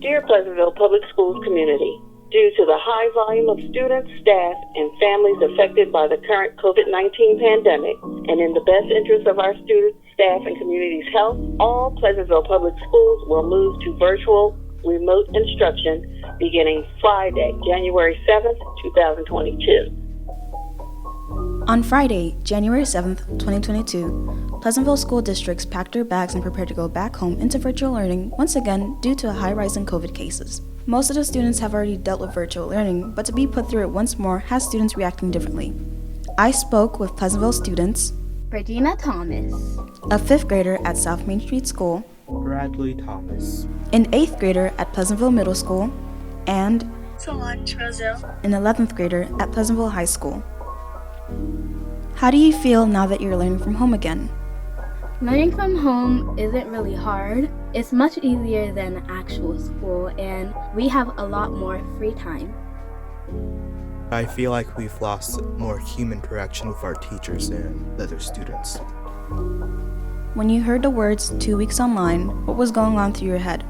Dear Pleasantville Public Schools community, due to the high volume of students, staff, and families affected by the current COVID-19 pandemic, and in the best interest of our students, staff, and community's health, all Pleasantville Public Schools will move to virtual remote instruction beginning Friday, January 7th, 2022. On Friday, January 7th, 2022, Pleasantville school districts packed their bags and prepared to go back home into virtual learning once again due to a high rise in COVID cases. Most of the students have already dealt with virtual learning, but to be put through it once more has students reacting differently. I spoke with Pleasantville students Britney Thomas, a 5th grader at South Main Street School, Bradley Thomas, an 8th grader at Pleasantville Middle School, and Solange Roselle, an 11th grader at Pleasantville High School. How do you feel now that you're learning from home again? Learning from home isn't really hard. It's much easier than actual school, and we have a lot more free time. I feel like we've lost more human interaction with our teachers and the other students. When you heard the words 2 weeks online, what was going on through your head?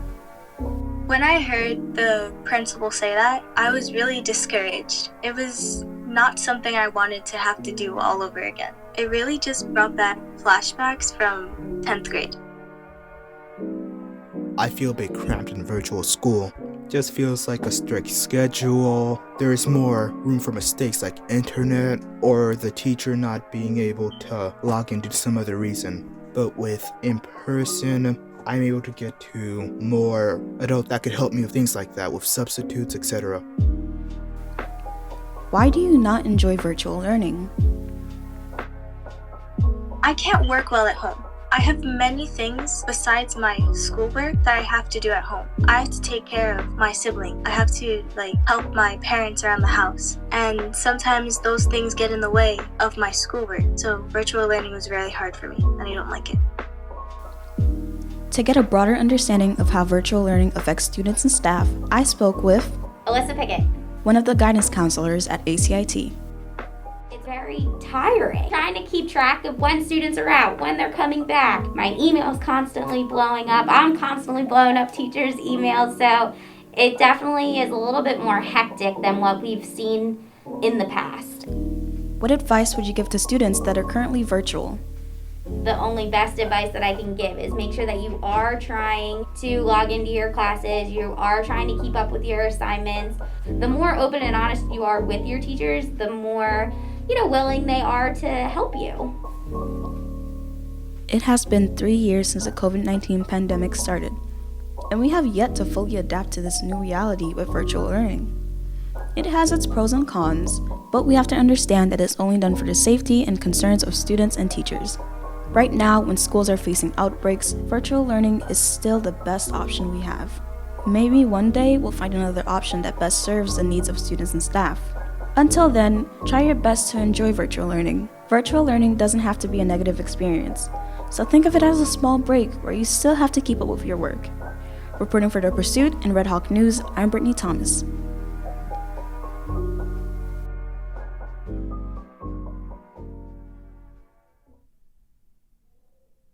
When I heard the principal say that, I was really discouraged. It was not something I wanted to have to do all over again. It really just brought back flashbacks from 10th grade. I feel a bit cramped in virtual school. Just feels like a strict schedule. There is more room for mistakes like internet or the teacher not being able to log in due to some other reason. But with in-person, I'm able to get to more adults that could help me with things like that, with substitutes, etc. Why do you not enjoy virtual learning? I can't work well at home. I have many things besides my schoolwork that I have to do at home. I have to take care of my sibling. I have to help my parents around the house. And sometimes those things get in the way of my schoolwork. So virtual learning was really hard for me and I don't like it. To get a broader understanding of how virtual learning affects students and staff, I spoke with Alyssa Pickett, one of the guidance counselors at ACIT. It's very tiring trying to keep track of when students are out, when they're coming back. My email's constantly blowing up. I'm constantly blowing up teachers' emails, so it definitely is a little bit more hectic than what we've seen in the past. What advice would you give to students that are currently virtual? The only best advice that I can give is make sure that you are trying to log into your classes, you are trying to keep up with your assignments. The more open and honest you are with your teachers, the more willing they are to help you. It has been 3 years since the COVID-19 pandemic started, and we have yet to fully adapt to this new reality with virtual learning. It has its pros and cons, but we have to understand that it's only done for the safety and concerns of students and teachers. Right now, when schools are facing outbreaks, virtual learning is still the best option we have. Maybe one day we'll find another option that best serves the needs of students and staff. Until then, try your best to enjoy virtual learning. Virtual learning doesn't have to be a negative experience, so think of it as a small break where you still have to keep up with your work. Reporting for The Pursuit and Red Hawk News, I'm Britney Thomas.